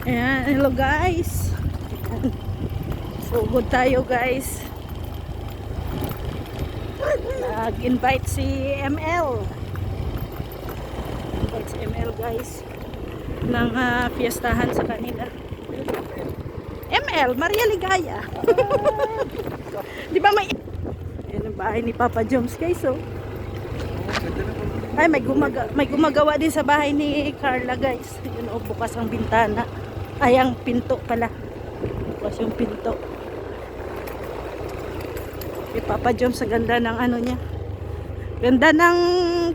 Ayan, hello guys. Sugod tayo guys. Nag-invite si ML. Invite si ML guys ng fiestahan sa kanila. ML, Maria Ligaya. Di ba may... Ayan ang bahay ni Papa Joms guys, oh. Ay, may gumagawa din sa bahay ni Carla guys. Yun, oh, bukas ang bintana. Ay, ang pinto pala. Bukas yung pinto. Si Papa Joms, ang ganda ng ano niya. Ganda ng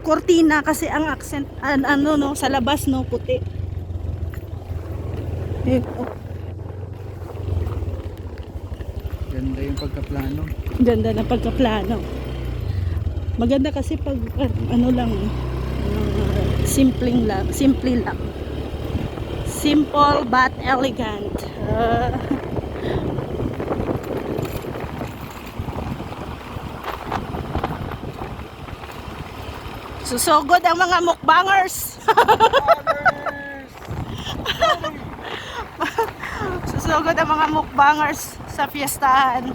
kortina kasi ang accent, ano no, sa labas no, puti. Ayan, oh. Ganda yung pagkaplano. Ganda ng pagkaplano. Maganda kasi pag ano lang, simple lang. Simple but elegant. Susugod ang mga mukbangers. Susugod ang mga mukbangers sa fiestahan.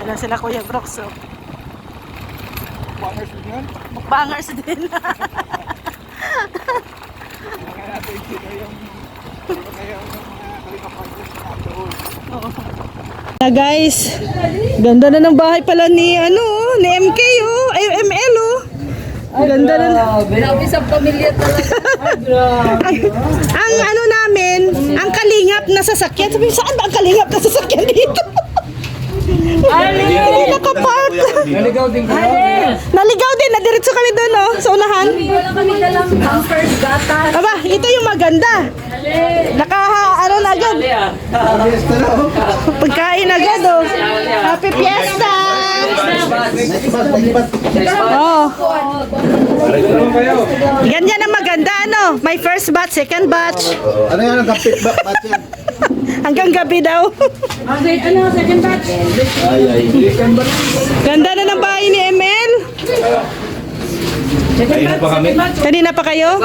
Wala sila Kuya Brooks, oh. Bangers din yun? Mukbangers din. Mga natin sila yung mga kalipapagod na doon. Guys, ganda na ng bahay pala ni ni MK, oh. Ay, ML, oh. Ganda na. Isang pamilya talaga. Ang ano namin, ang kalingap na sasakyan. Sabi, saan ba ang kalingap na sasakyan dito? Hindi nakapark. Naligaw din ko. Naligaw din, nadiretso kami doon, oh, sa unahan. Wala kami dalang bumpers, gatas. Aba, ito yung maganda. Ano na agad. Pagkain agad, oh. Happy Fiesta! Oh. Ganyan ang maganda, ano? May first batch, second batch. Ano yan ang kapit ba? Batch yan? Hanggang gabi daw. Second batch. Ganda na ng bahay ni ML. Ayun pa kami. Kanina pa kayo?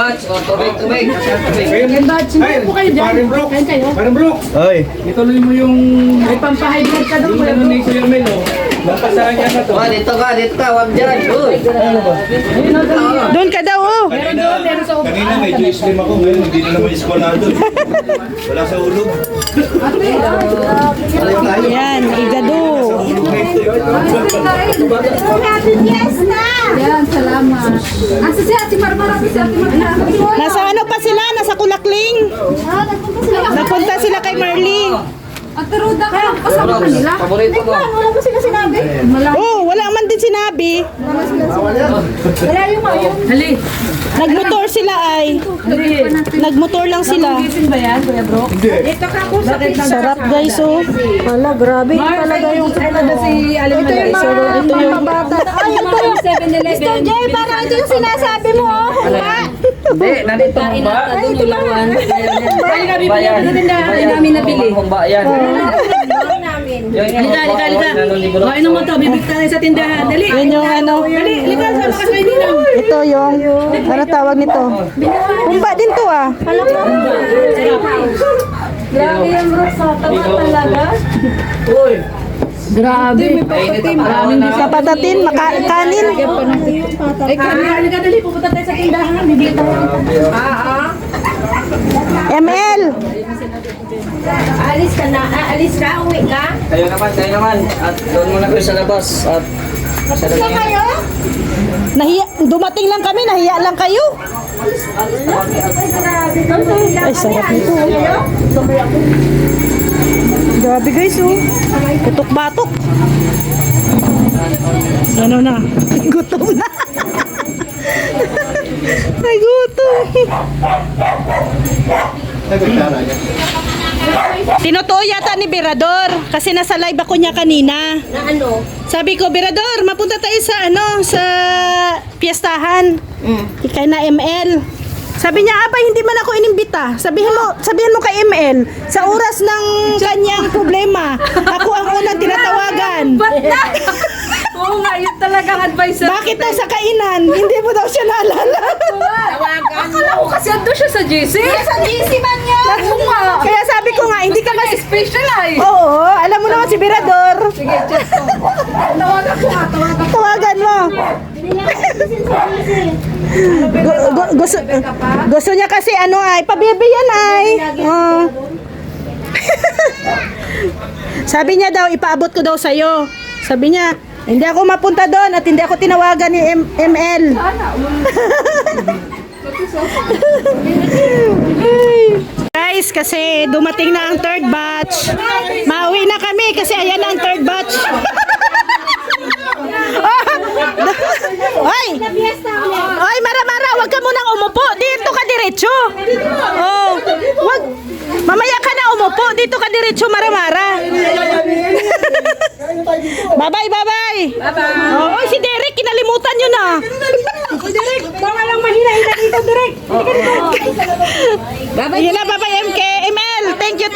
Second batch. Hindi po kayo dyan. Kain kayo. Parang bro, Oy. ituloy mo yung May pampahiblad ka doon. yung ano ni Kuya Melo. Napasahan niya na to. Dito ka, wag dyan. Uy. Doon ka daw, oh. Kanina medyo slim ako. Ngayon hindi na naman iskolado. Wala sa ulog. Yan, igado. Happy Fiesta! Yan, salamat. Asa si Ate Marmara? Si Ate Marmara. Nasa ano pa sila? Nasa Kulakling. Napunta sila kay Marley. Ate Ruda, kaya kasama ka nila? Paborito mo. Wala po sila sinabi. Oh, wala man din sinabi. Wala yung mayo. Hali. Nagmotor sila ay. Nagmotor lang sila. Gising ba yan, Kuya Bro? Dito ka po sa Sarap guys, oh. Wala, grabe. Talaga yung si Alim ito yung mga bata. Ay, ito yung 7-Eleven. Mr. J, parang ito yung sinasabi mo, oh. Hindi, nandito mo ba? Doon yung lawan. Ay, kami pinili din na namin nabili. Kumba yan. Halika. Kain mo to, bibig tayo sa tindahan. Dali. Yun yung ano. Dali, halika sa mga kainin lang. Ito yung, ano tawag nito? Kumba din to, ah. Grabe yung bro, sa tama talaga. Uy. Grabe. Maraming Sa patatin, kanin. Ay, halika dali, pupunta tayo sa tindahan. Bibig tayo. ML. Alis ka na, alis ka, uwi ka. Kayo naman. At doon muna kayo sa labas. At sa labas. Nahiya, dumating lang kami, nahiya lang kayo. Ay, sarap nito. Grabe guys, oh. Putok-batok. Ano na? Gutom na. Ay, gutom. Nagkara niya. Tinutuo yata ni Birador kasi nasa live ako niya kanina. Na ano? Sabi ko, Birador, mapunta tayo sa sa fiestahan. Kay na ML. Sabi niya, abay, hindi man ako inimbita. Sabihin mo kay ML, sa oras ng kanyang problema, ako ang unang tinatawagan. Oo nga, yun talagang advisor. Bakit daw sa kainan? Hindi mo daw siya naalala. Akala ko kasi ando siya sa GC. Sa GC man niya. Oo nga. Kaya sabi ko nga, hindi ka kasi... Specialize. Oo, alam mo naman si Birador. Sige, check ko. Tawagan ko nga, tawagan ko. Tawagan mo. Gusto niya kasi ano ay, pabibi yan ay. Oh. Sabi niya daw, ipaabot ko daw sa'yo. Sabi niya, hindi ako mapunta doon at hindi ako tinawagan ni ML. Guys, kasi dumating na ang third batch. Mauwi na kami kasi ayan na ang third batch. Oy! Oy, Mara, wag ka munang umupo. Dito ka diretso. Oh, wag. Mamaya ka na umupo. Dito ka diretso, Mara. Bye-bye. Bye-bye. Oh, si Derek, kinalimutan nyo na. Derek, baka lang mahina-hina dito, Derek. Bye-bye, MK. ML, thank you.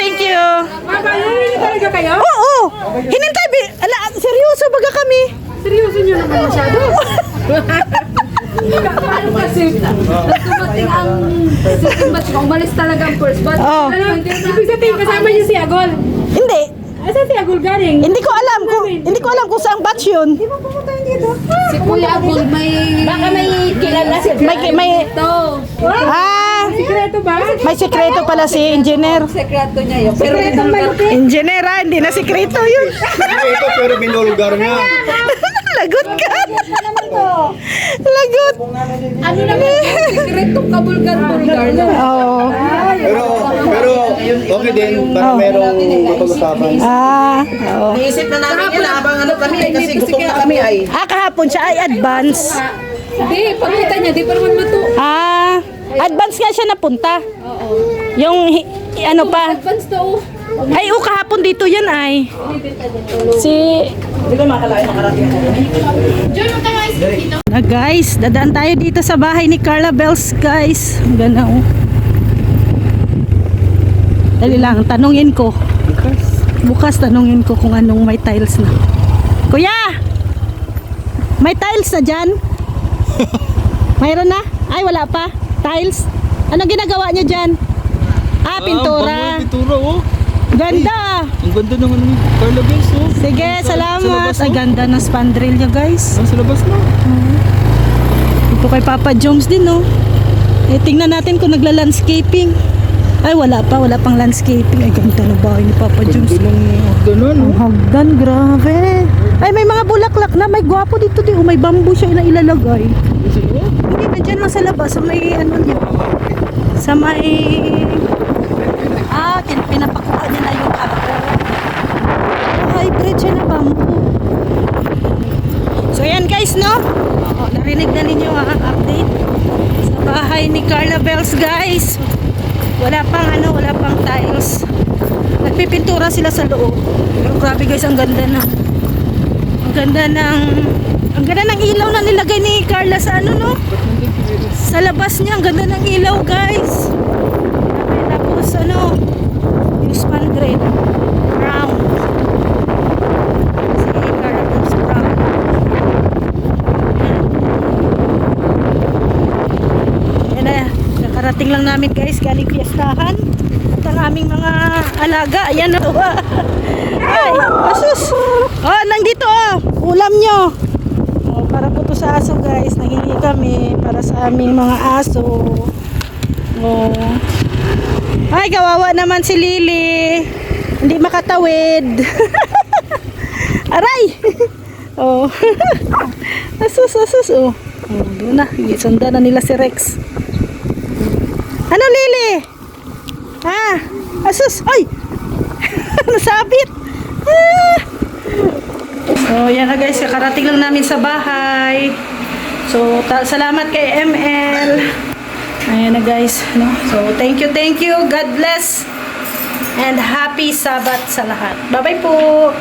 Baba, hindi talaga kayo? Oo. Hinintay. Ala, seryoso baga kami. Seryoso nyo naman masyado. Paano kasi, dumating ang second batch ko, umalis talaga ang first batch. Oh. Ibig sabihin, kasama niyo si Agol. Hindi. Asan si Agol galing? Hindi ko alam kung saang batch yun. Si Kuya Agol may... Baka may kilala si May Ito. Sikreto ba? May sikreto pala si engineer. Sekreto niya yun. Pero Engineer hindi na sikreto yun. Ito pero binulgar niya. Lagot ka. Lagot. ano naman, sekretong kabulgar-bulgar na. Oo. Pero okay din para merong mapag-usapan. Oo. Iisip na namin yan habang ano kami kasi gutom na kami ay. Kahapon siya ay advance. Hindi, pagkita niya, di pa naman Advance nga siya napunta. Oo. Yung ano pa. Advance to. Ay, kahapon dito yan ay. Hindi ko makalain makarating ako. Na guys, dadaan tayo dito sa bahay ni Carla Bells guys. Ganda oh. Dali lang, tanungin ko. Bukas tanungin ko kung anong may tiles na. Kuya! May tiles na dyan? Mayroon na? Ay, wala pa. Tiles? Anong ginagawa niyo dyan? Pintura. Pintura, oh. Ganda. Ang ganda naman ni Carla Bells, oh. Sige, salamat. labas, Ay, oh. ganda ng spandrel niya guys. Nasa labas na. Ito kay Papa Jones din, no? Tingnan natin kung nagla-landscaping. Ay, wala pang landscaping. Ay, ganda na bahay ni Papa Jones. Ganun, Ang hagdan, grabe. Ay, may mga bulaklak na. May gwapo dito. May bamboo siya na ilalagay. Hindi, nandyan lang sa labas. Sa may, ano niya. Sa may... pinapakuha niya na yung kapo. Hybrid siya na bamboo. So, yan guys, no? Narinig na ninyo ang update sa bahay ni Carla Bells, guys. Wala pang tiles. Nagpipintura sila sa loob. Pero grabe guys, ang ganda ng ilaw na nilagay ni Carla sa ano, no? Sa labas niya, ang ganda ng ilaw, guys. Tapos ano, yung spandrel round. Si Carla Bells round. Yan na, nakarating lang namin guys, galing fiestahan. At ang aming mga alaga, ayan na. Ay, asus. Nandito ulam nyo. Para po to sa aso guys, nangingi kami para sa aming mga aso. Ay, kawawa naman si Lily. Hindi makatawid. Aray. Asus. Doon na, sundan na nila si Rex. Ano, Lily? Asus. Ay! Nasabit. So, yan na guys. Kakarating lang namin sa bahay. So, salamat kay ML. Ayan na guys. No? So, thank you. God bless. And happy Sabbath sa lahat. Bye-bye po.